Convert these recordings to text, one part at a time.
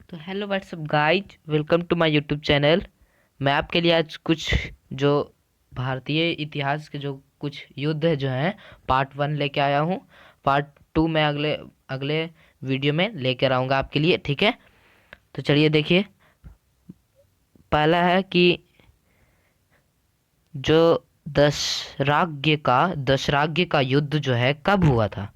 तो hello what's up guys, welcome to my YouTube channel. मैं आपके लिए आज कुछ जो भारतीय इतिहास के जो कुछ युद्ध है जो हैं पार्ट 1 लेके आया हूँ। पार्ट 2 मैं अगले अगले वीडियो में लेकर आऊँगा आपके लिए, ठीक है। तो चलिए देखिए, पहला है कि जो दशराग्य का युद्ध जो है कब हुआ था,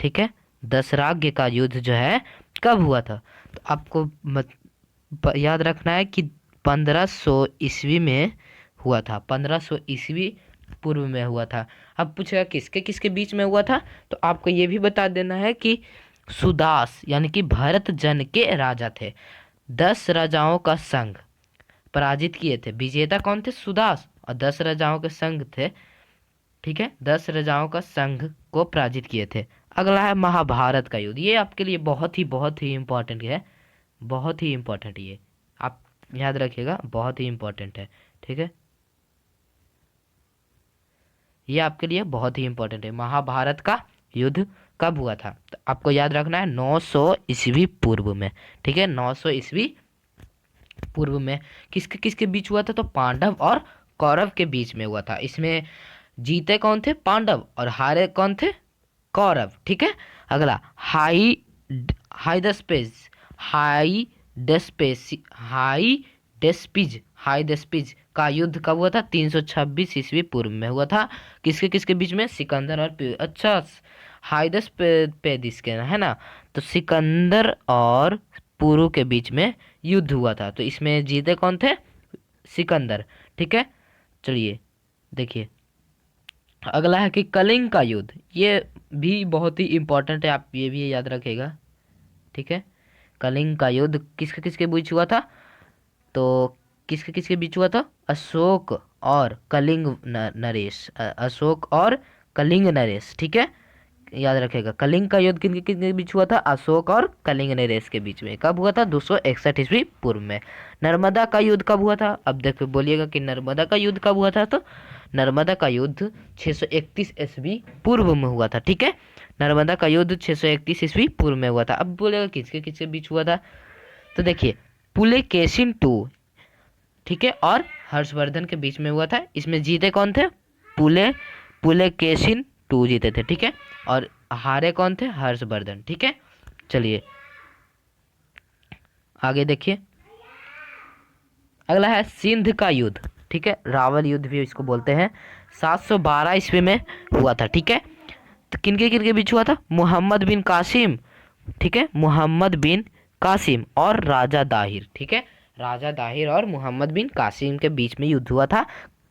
ठीक है। दशराग्य का युद्ध जो है कब हुआ था, तो आपको याद रखना है कि 1500 ईस्वी में हुआ था। 1500 ईस्वी पूर्व में हुआ था। अब पूछेगा किसके किसके बीच में हुआ था, तो आपको ये भी बता देना है कि सुदास यानी कि भरत जन के राजा थे। 10 राजाओं का संघ पराजित किए थे। विजेता कौन थे? सुदास। और 10 राजाओं के संघ थे, ठीक है। 10 राजाओं का संघ को पराजित किए थे। अगला है महाभारत का युद्ध। ये आपके लिए बहुत ही इंपॉर्टेंट है। बहुत ही इंपॉर्टेंट, ये आप याद रखिएगा, बहुत ही इंपॉर्टेंट है, ठीक है। ये आपके लिए बहुत ही इंपॉर्टेंट है। महाभारत का युद्ध कब हुआ था, तो आपको याद रखना है 900 ईस्वी पूर्व में, ठीक है। 900 ईस्वी पूर्व में किसके किसके बीच हुआ था, तो पांडव और कौरव के बीच में हुआ था। इसमें जीते कौन थे? पांडव। और हारे कौन थे? कौरव, ठीक है। अगला हाई हाई दस्पेज हाई डेस्पेसी हाई डेस्पिज का युद्ध कब हुआ था? 326 ईस्वी पूर्व में हुआ था। किसके किसके बीच में? सिकंदर और अच्छा, हाइदस पेदिस के है ना। तो सिकंदर और पुरु के बीच में युद्ध हुआ था। तो इसमें जीते कौन थे? सिकंदर, ठीक है। चलिए देखिए, अगला है कि कलिंग का युद्ध। ये भी बहुत ही इंपॉर्टेंट है, आप ये भी याद रखेगा, ठीक है। कलिंग का युद्ध किसके किसके बीच हुआ था, तो किसके किसके बीच हुआ था? अशोक और कलिंग नरेश। अशोक और कलिंग नरेश, ठीक है। याद रखेगा, कलिंग का युद्ध किन किन के बीच हुआ था? अशोक और कलिंग नरेश के बीच में। कब हुआ था? 261 ईस्वी पूर्व में। नर्मदा का युद्ध कब हुआ था? अब देखो, बोलिएगा कि नर्मदा का युद्ध कब हुआ था, तो नर्मदा का युद्ध 631 ईस्वी पूर्व में हुआ था, ठीक है। नर्मदा का युद्ध 631 ईस्वी पूर्व में हुआ था। अब बोलेगा किसके किसके बीच हुआ था, तो देखिए, पुलकेशिन टू, ठीक है, और हर्षवर्धन के बीच में हुआ था। इसमें जीते कौन थे? पुले पुलकेशिन टू जीते थे, ठीक है। और हारे कौन थे? हर्षवर्धन, ठीक है। चलिए आगे देखिए, अगला है सिंध का युद्ध, ठीक है। रावल युद्ध भी इसको बोलते हैं। 712 ईस्वी में हुआ था, ठीक है। तो किनके बीच हुआ था? मोहम्मद बिन कासिम, ठीक है। मोहम्मद बिन कासिम और राजा दाहिर, ठीक है। राजा दाहिर और मोहम्मद बिन कासिम के बीच में युद्ध हुआ था।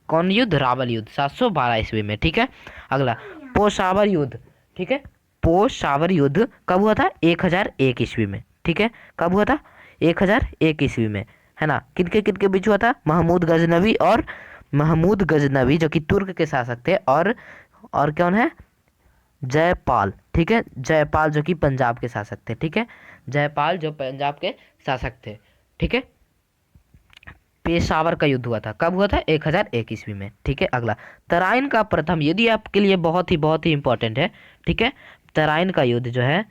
कौन युद्ध? रावल युद्ध, 712 ईस्वी में, ठीक है। अगला पोशावर युद्ध, ठीक है। पोशावर युद्ध कब हुआ था? 1001 ईस्वी में, ठीक है। कब हुआ था? 1001 ईस्वी में, है ना। किनके किनके बीच हुआ था? महमूद गजनवी जो कि तुर्क के शासक थे, और कौन है? जयपाल, ठीक है। जयपाल जो कि पंजाब के शासक थे, ठीक है। जयपाल जो पंजाब के शासक थे, ठीक है। पेशावर का युद्ध हुआ था। कब हुआ था? 1001 ईस्वी में, ठीक है। अगला तराइन का प्रथम, यदि आपके लिए बहुत ही इंपॉर्टेंट है, ठीक है। तराइन का युद्ध जो है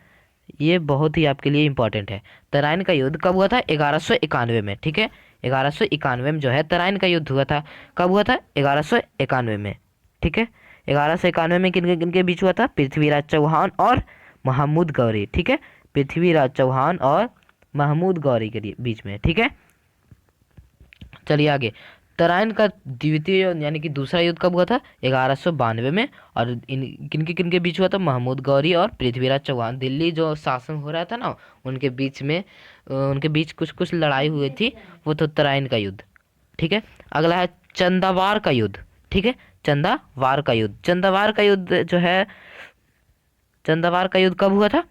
ये बहुत ही आपके लिए इंपॉर्टेंट है। तराइन का युद्ध कब हुआ था? 1191 में, ठीक है। 1191 में जो है तराइन का युद्ध हुआ था। कब हुआ था? 1191 में, ठीक है। 1191 में किनके किनके बीच हुआ था? पृथ्वीराज चौहान और महमूद गौरी, ठीक है। पृथ्वीराज चौहान और महमूद गौरी के बीच में, ठीक है। चलिए आगे, तराइन का द्वितीय यानी कि दूसरा युद्ध कब हुआ था? 1192 में। और इन किनके किनके बीच हुआ था? महमूद गौरी और पृथ्वीराज चौहान। दिल्ली जो शासन हो रहा था ना, उनके बीच में उनके बीच कुछ कुछ लड़ाई हुई थी, वो तो तराइन का युद्ध, ठीक है। अगला है चंदावार का युद्ध, ठीक है। चंदावार का युद्ध जो है, चंदावार का युद्ध कब हुआ था?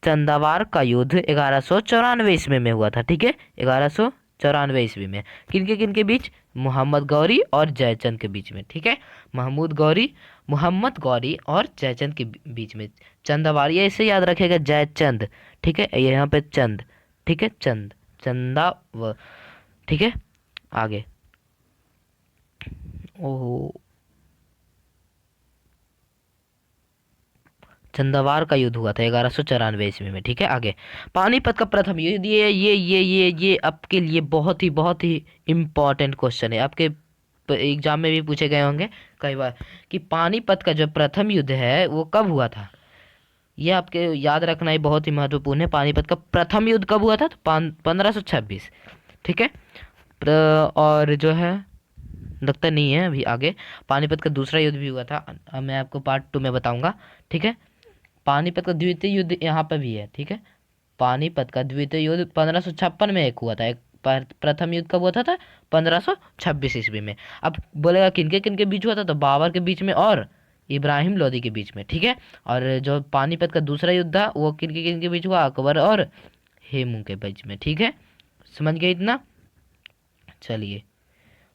चंदावार का युद्ध 1194 ईस्वी में हुआ था, ठीक है। 1194 ईस्वी में। किनके बीच? मोहम्मद गौरी और जयचंद के बीच में, ठीक है। मोहम्मद गौरी और जयचंद के बीच में। चंदावार, ये इसे याद रखेगा, जयचंद, ठीक है। ये यहाँ पे चंद, ठीक है। चंदा ठीक है। आगे, ओहो, चंदावार का युद्ध हुआ था 1194 ईस्वी में। ठीक है, आगे पानीपत का प्रथम युद्ध, ये आपके लिए बहुत ही इम्पोर्टेंट क्वेश्चन है, आपके एग्जाम में भी पूछे गए होंगे कई बार कि पानीपत का जो प्रथम युद्ध है वो कब हुआ था। ये आपके याद रखना ही बहुत ही महत्वपूर्ण है। पानीपत का प्रथम युद्ध कब हुआ था, तो 1526। ठीक है, और जो है लगता नहीं है अभी आगे। पानीपत का दूसरा युद्ध भी हुआ था, अब मैं आपको पार्ट 2 में बताऊंगा। ठीक है, पानीपत का द्वितीय युद्ध यहाँ पे भी है। ठीक है, पानीपत का द्वितीय युद्ध 1556 में एक हुआ था, एक प्रथम युद्ध कब हुआ था 1526 ईस्वी में। अब बोलेगा किनके किनके बीच हुआ था, तो बाबर के बीच में और इब्राहिम लोदी के बीच में। ठीक है, और जो पानीपत का दूसरा युद्ध था वो किनके किनके बीच हुआ, अकबर और हेमू के बीच में। ठीक है, समझ गए इतना। चलिए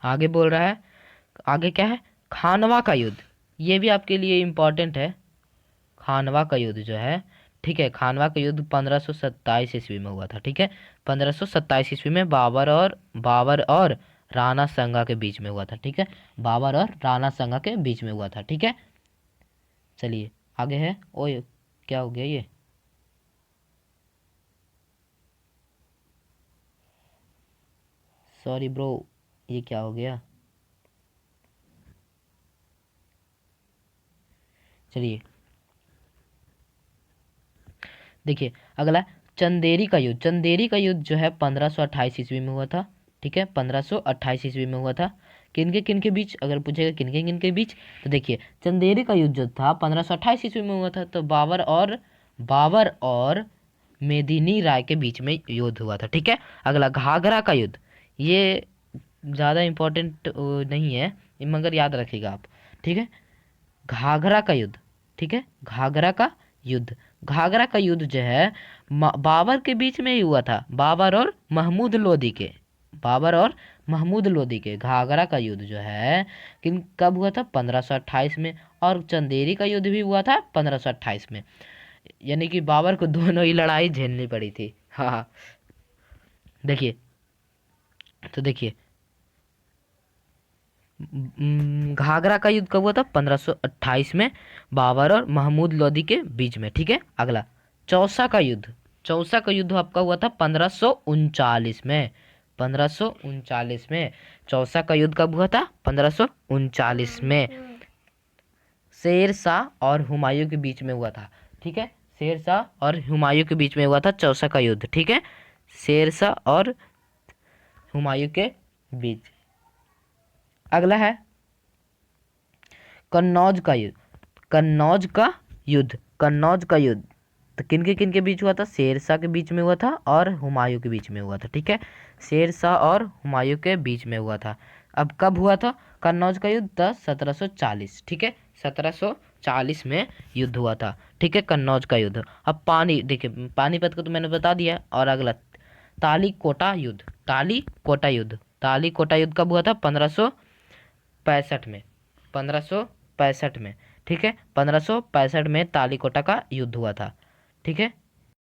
आगे बोल रहा है, आगे क्या है, खानवा का युद्ध, ये भी आपके लिए इम्पोर्टेंट है। खानवा का युद्ध जो है, ठीक है, खानवा का युद्ध 1527 ईस्वी में हुआ था। ठीक है, 1527 ईस्वी में बाबर और राणा संगा के बीच में हुआ था। ठीक है, बाबर और राणा संगा के बीच में हुआ था। ठीक है, चलिए आगे है। ओए क्या हो गया ये, सॉरी ब्रो, ये क्या हो गया। चलिए देखिए अगला, चंदेरी का युद्ध। चंदेरी का युद्ध जो है 1528 ईस्वी में हुआ था। ठीक है, 1528 ईस्वी में हुआ था। किनके बीच, अगर पूछेगा किनके बीच, तो देखिए चंदेरी का युद्ध जो था 1528 ईस्वी में हुआ था, तो बाबर और मेदिनी राय के बीच में युद्ध हुआ था। ठीक है, अगला घाघरा का युद्ध, ये ज़्यादा इम्पोर्टेंट नहीं है मगर याद रखिएगा आप। ठीक है, घाघरा का युद्ध। ठीक है, घाघरा का युद्ध जो है बाबर के बीच में ही हुआ था, बाबर और महमूद लोदी के घाघरा का युद्ध जो है किन कब हुआ था, 1528 में। और चंदेरी का युद्ध भी हुआ था 1528 में, यानी कि बाबर को दोनों ही लड़ाई झेलनी पड़ी थी। हाँ देखिए, तो देखिए घाघरा का युद्ध कब हुआ था, 1528 में, बाबर और महमूद लोदी के बीच में। ठीक है, अगला चौसा का युद्ध। चौसा का युद्ध आपका हुआ था 1539 में, 1539 में। चौसा का युद्ध कब हुआ था, 1539 में, शेर शाह और हुमायूं के बीच में हुआ था। ठीक है, शेर शाह और हुमायूं के बीच में हुआ था चौसा का युद्ध। ठीक है, शेर शाह और हुमायूं के बीच। अगला है कन्नौज का युद्ध। कन्नौज का युद्ध तो किनके बीच हुआ था, शेरशाह के बीच में हुआ था और हुमायूं के बीच में हुआ था। ठीक है, शेरशाह और हुमायूं के बीच में हुआ था। अब कब हुआ था कन्नौज का युद्ध, 1740। ठीक है, 1740 में युद्ध हुआ था। ठीक है, कन्नौज का युद्ध। अब देखिए पानीपत को तो मैंने बता दिया। और अगला तालीकोटा युद्ध कब हुआ था, 1565 में, 1565 में। ठीक है, 1565 में तालीकोटा का युद्ध हुआ था। ठीक है,